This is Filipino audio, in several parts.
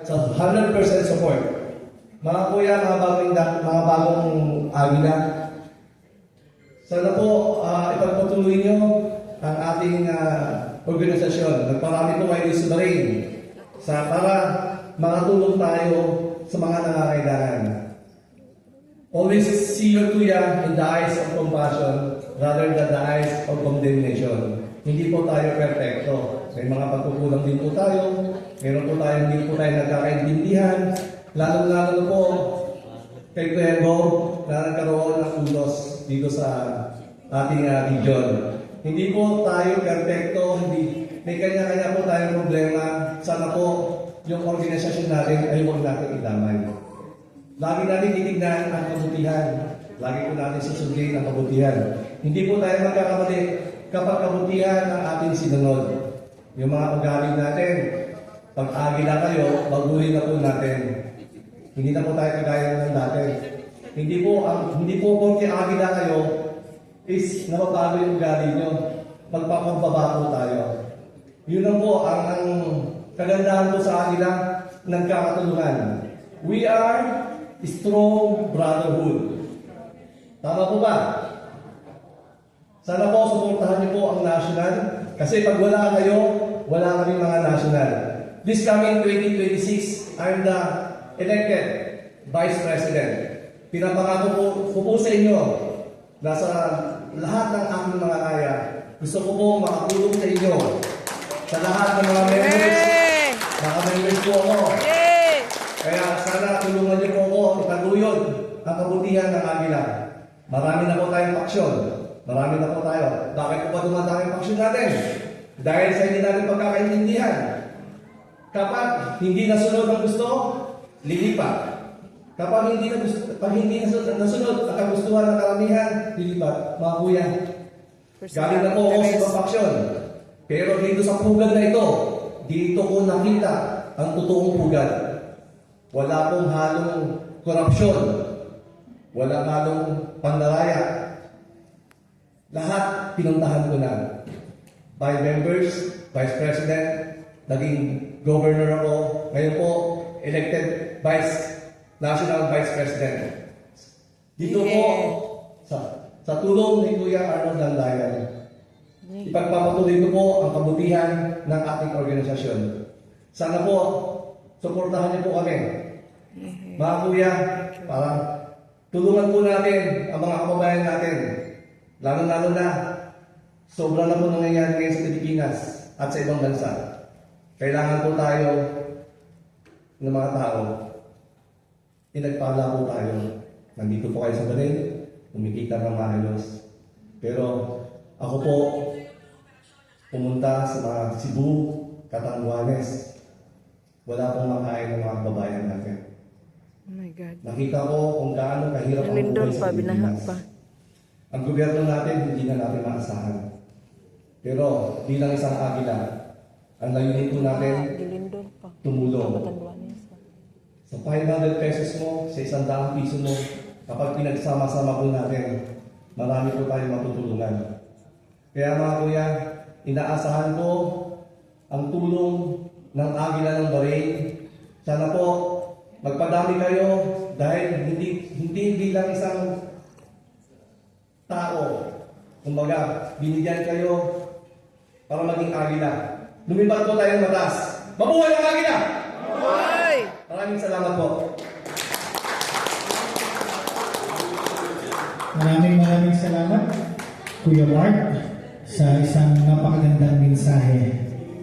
So, 100% support. Mga kuya, mga bagong agila, sana po ipagpatuloy nyo ang ating organisasyon. Nagparami po kayo sa Bahrain para makatulong tayo sa mga nangangailangan. Always see your kuya in the eyes of compassion rather than the eyes of condemnation. Hindi po tayo perfecto. May mga pagkukulang din po tayo. Meron po tayo, hindi po tayo nagkakaintindihan. Lalo-lalo po kay Kuya Go na nagkaroon ng ulos dito sa ating region. Hindi po tayo perfecto. May kanya-kanya po tayong problema. Sana po yung organisasyon natin ay huwag natin idamay. Lagi natin titignan ang kabutihan. Lagi po natin susundin ang kabutihan. Hindi po tayo magkakamali kapag kabutihan ang ating sinunod. Yung mga ugali natin, pag agila kayo, baguhin na po natin. Hindi na po tayo kagaya ng dati. Hindi po kung agila kayo, is nababago yung ugali nyo. Magpapagbaba po tayo. Yun lang po ang kagandahan po sa agila, nagkakatulungan. We are strong brotherhood. Tama po ba? Sana po suportahan niyo po ang national. Kasi pag wala kayo, wala kami mga national. This coming 2026, I'm the elected Vice President. Pinapangako ko po sa inyo na sa lahat ng aking mga kaya, gusto ko po makatulong sa inyo sa lahat ng mga members. Mga members po ako. Kaya sana tulungan niyo po ako itaguyod ang kabutihan ng Agila. Marami na po tayong paksyon. Marami na po tayo. Bakit po ba dumadami ang paksyon natin? Dahil sa hindi natin pagkakaintindihan. Kapag hindi nasunod ang gusto, lilipat. Kapag hindi nasunod ang kagustuhan ng karamihan, lilipat. Mga kuya, galing na po ako sa ibang paksyon. Pero dito sa pugad na ito, dito ko nakita ang totoong pugad. Wala pong halong korupsyon. Wala halong pandaraya. Lahat pinuntahan ko na. By members, Vice President, naging Governor ako. Ngayon po, elected National Vice President. Dito po, sa tulong ni Kuya Arnold Landayan, ipagpapatuloy ko po ang kabutihan ng ating organisasyon. Sana po, suportahan niyo po kami. Mga kuya, para tulungan po natin ang mga kababayan natin. Lalo-lalo na, sobra na po nangyayari ngayon sa Pilipinas at sa ibang bansa. Kailangan po tayo ng mga tao. Pinagpala po tayo. Nandito po kayo sa Bahrain, kumikita ng maayos. Pero ako po, pumunta sa mga Cebu, Catanduanes. Wala pong makain ng mga kababayan natin. Oh my God. Nakita ko kung gaano kahirap ang buhay sa Pilipinas. Ang gobyerno natin, hindi na natin maasahan. Pero bilang isang agila, ang layunin po natin, tumulong. Sa 500 pesos mo, sa 100 piso mo, kapag pinagsama-sama po natin, marami po tayong matutulungan. Kaya mga kuya, inaasahan ko ang tulong ng Agila ng Bahrain. Sana po, magpadami kayo dahil hindi bilang isang tao. Kumbaga, binigyan kayo para maging Agila. Lumipat po tayo ng batas. Mabuhay ang Agila! Mabuhay! Maraming salamat po. Maraming salamat, Kuya Mark, sa isang napakagandang mensahe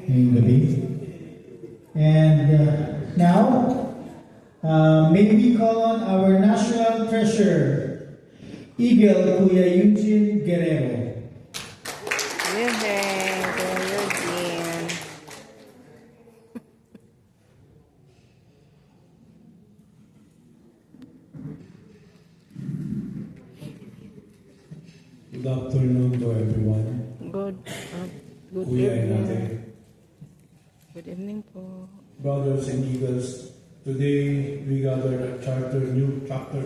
ngayong gabi. And now, may we call on our national treasurer, Eagle Kuya Eugene Guerrero. Good afternoon to everyone. Good Kuya and evening. Ate. Good evening po. Brothers and Eagles, today we gather a new chapter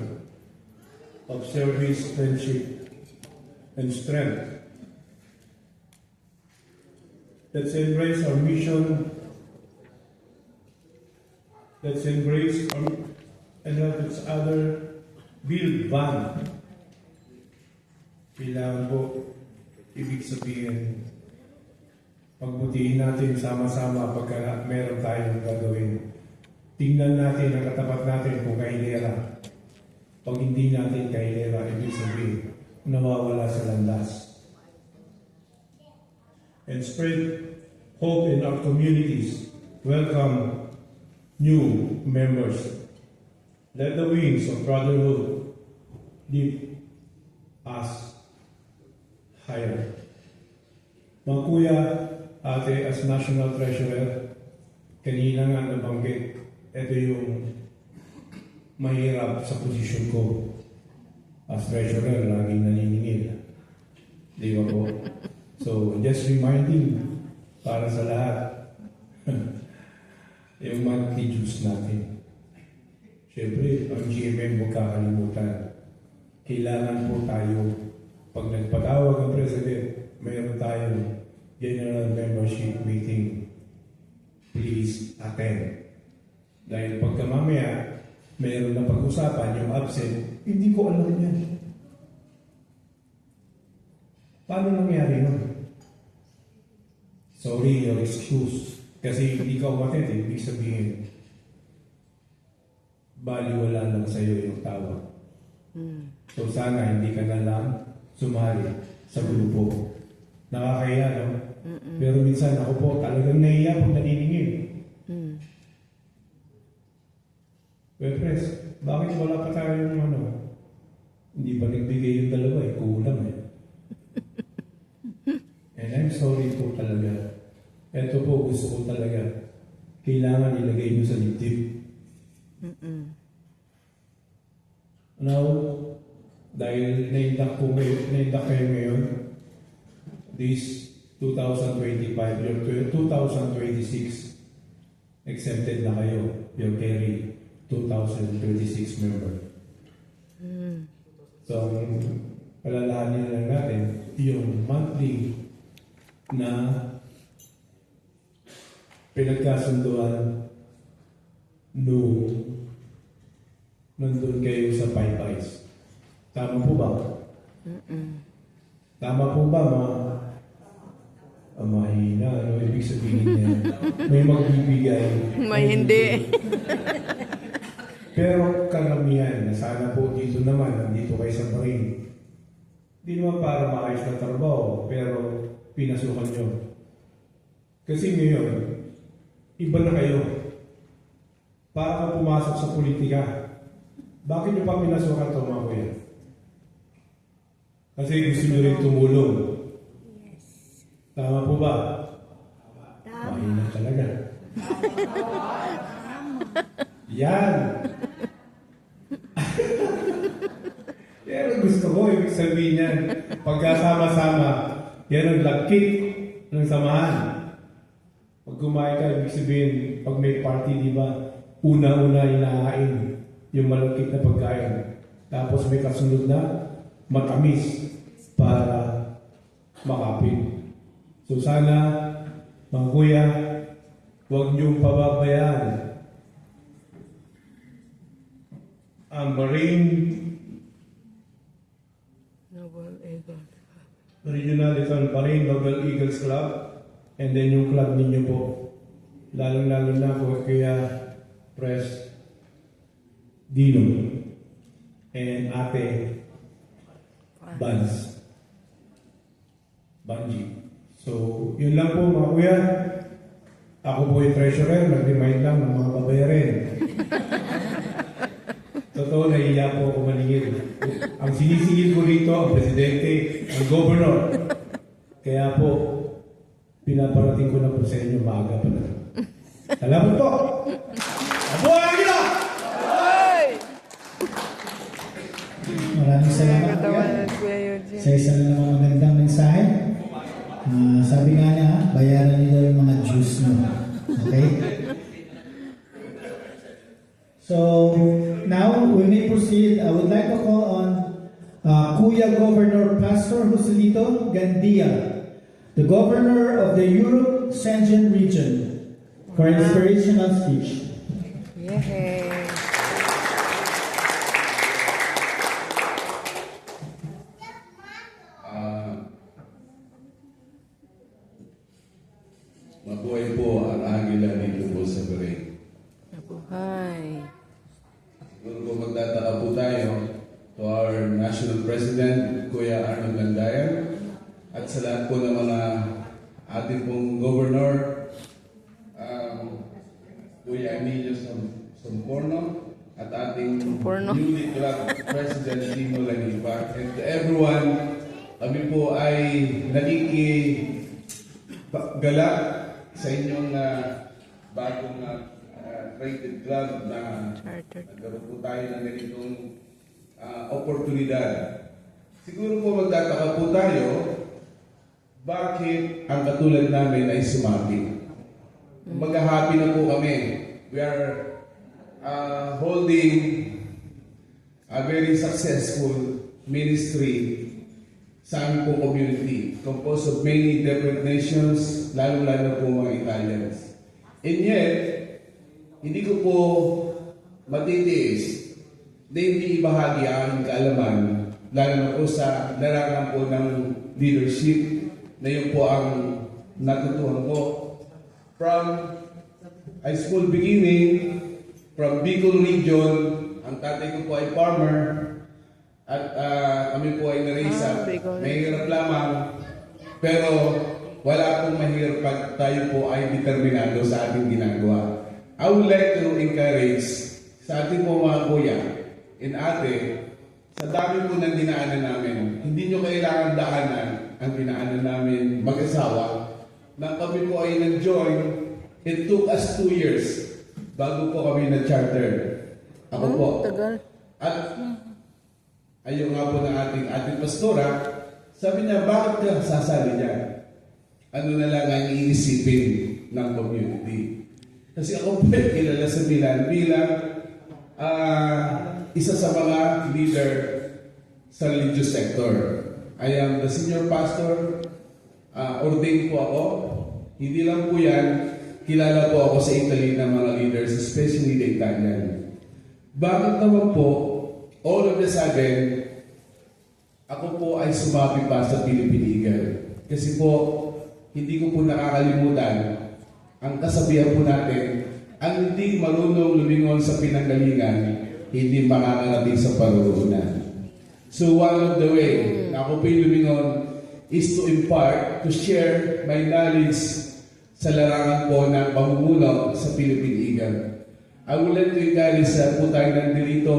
of service, friendship, and strength. Let's embrace our mission Let's embrace and help each other build bond. Kailangan po, ibig sabihin, pagbutihin natin sama-sama pagka meron tayong gagawin. Tingnan natin ang katapat natin kung kailera. Pag hindi natin kailera, ibig sabihin, nawawala sa landas. And spread hope in our communities. Welcome new members. Let the wings of brotherhood lift us higher. Mga kuya, ate, as National Treasurer, kanina nga nabanggit, ito yung mahirap sa posisyon ko. As Treasurer, laging naniningil. Di ba po? So, just reminding para sa lahat, yung monthly dues natin. Siyempre, ang GMM huwag kakalimutan. Kailangan po tayo, pag nagpatawag ang President, mayroon tayong General Membership Meeting. Please attend. Dahil pagka mamaya, mayroon na pag-usapan yung absent, hindi ko alam yan. Paano nangyari nun? Sorry, your excuse. Kasi hindi ka umattend, ibig sabihin, baliwala lang sa'yo yung tawag. So sana hindi ka na lang sumali sa grupo. Nakakaya, no? Pero minsan ako po talagang nahiya pag naniningil. Well, Pres, bakit wala pa tayo yung ano? Hindi pa nagbigay yung dalawa eh, kulang eh. And I'm sorry po talaga. Ito po gusto ko talaga. Kailangan ilagay nyo sa dibdib. Now, dahil naindak kayo ngayon, this 2025, your 2026, exempted na kayo. You'll carry 2026 member. So, palalahanin lang natin yung monthly na pinagkasunduan nung nandun kayo sa Paypays. Tama po ba? Tama po ba, mahina? Ano ibig sabihin niya? May magbibigay. May hindi. Pero karamihan, sana po dito naman, nandito kayo sa Marine. Hindi naman para maayos na trabaho, pero pinasukan nyo. Kasi ngayon, iba na kayo. Para ka pumasok sa politika. Bakit nyo pa pinasukan ito, mga kuya? Kasi gusto nyo rin tumulong. Tama po ba? Mahina talaga. Yan. Pero gusto ko, ibig sabihin yan, pagkasama-sama, yan ang lagkit ng samahan. Pag kumain ka, ibig sabihin, pag may party, di ba, una-una inahain yung malagkit na pagkain. Tapos may kasunod na matamis para makapit. So sana, mga kuya, huwag niyong pababayaan ang Marine Noble Eagle. Regional Marine Noble Eagles Club, and then yung club ninyo po. Lalong-lalo na po kaya Pres Dino and Ate Banji. So, yun lang po mga kuya. Ako po yung treasurer, nag-remind lang ng mga babayarin. Totoo, nahiya po ako maningil. Ang sinisingil ko rito, ang presidente, ang governor. Kaya po, pinaparating ko na po sa inyo maaga pa na. Salamat po! Abo Aguila! Maraming salamat Katawan kuya. ng Kuya Eugene. Sa isa na namang magandang mensahe. Sabi nga niya, bayaran niyo daw yung mga dues nyo. Okay? So, now we may proceed. I would like to call on Kuya Governor Pastor Joselito Gandia, the Governor of the Europe Schengen region, for an inspirational speech. Yay! Mabuhay po ang Agila dito po sa Bahrain. Nabuhay. Siguro po magtataka po tayo to our National President, Kuya Arnold Landayan, at sa lahat po ng mga ating pong Governor, Kuya Emilio Somporno, at ating Somporno. newly club President Timo Lanipa. And to everyone, kami po ay nakikigala sa inyong bagong created club na Chartered. nagkaroon po tayo ng ganitong oportunidad. Siguro po magtataka po tayo, bakit ang katulad namin ay sumati? Mag-happy na po kami. We are holding a very successful ministry sa aming po community, composed of many different nations, lalo-lalo po mga Italians. And yet, hindi ko po matitiis na hindi ibahagi ang aming kaalaman, lalo na po sa larangan po ng leadership, na yun po ang natutuhan ko. From a small beginning, from Bicol region, ang tatay ko po ay farmer, at kami po ay narisa. Bicol. Mahirap lamang, pero wala pong mahirap pag tayo po ay determinado sa ating ginagawa. I would like to encourage sa ating po mga kuya and ate, sa dami po ng dinaanan namin, hindi nyo kailangan daanan ang dinaanan namin mag-asawa. Nang kami po ay nag-join, it took us 2 years bago po kami nag-charter. Ako po. Tagal. At ayaw nga po ng ating pastora, sabi niya, bakit ka sasali dyan? Ano na lang ang iisipin ng community? Kasi ako po ay kilala sa Milan bilang isa sa mga leader sa religious sector. I am the senior pastor, ordained po ako. Hindi lang po yan, kilala po ako sa Italy ng mga leaders, especially the Italian. Bakit naman po, all of a sudden, ako po ay sumabi pa sa Philippine Eagle. Kasi po, hindi ko po nakakalimutan ang kasabihan po natin, ang hindi marunong lumingon sa pinanggalingan, hindi makakarating sa paruroonan. So one of the way na ako po yung lumingon is to impart, to share my knowledge sa larangan po ng pamumuno sa Philippine Eagle. I would like to encourage po tayo nandito,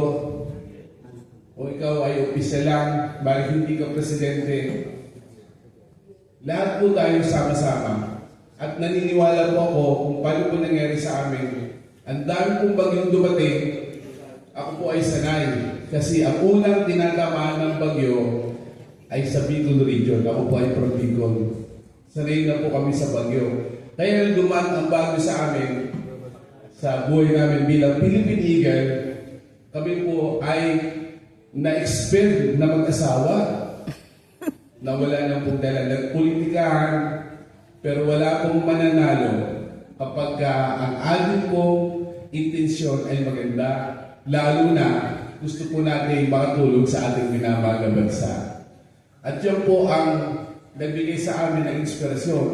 o ikaw ay opisya lang, bali hindi ka presidente, lahat po tayo sama-sama. At naniniwala po ako kung paano po nangyari sa amin. Ang dami pong bagyong dumating, ako po ay sanay. Kasi ang unang tinatamaan ng bagyo ay sa Bicol region. Ako po ay from Bicol. Sanay na po kami sa bagyo. Kaya nang dumaan ang bagyo sa amin, sa buhay namin bilang Philippine Eagle, kami po ay na-expel na mag-asawa, na wala nang pong dala ng politikahan, pero wala pong mananalo kapag ang ating pong intensyon ay maganda, lalo na gusto po natin makatulong sa ating minamahal na bansa. At yan po ang nagbigay sa amin ng inspirasyon.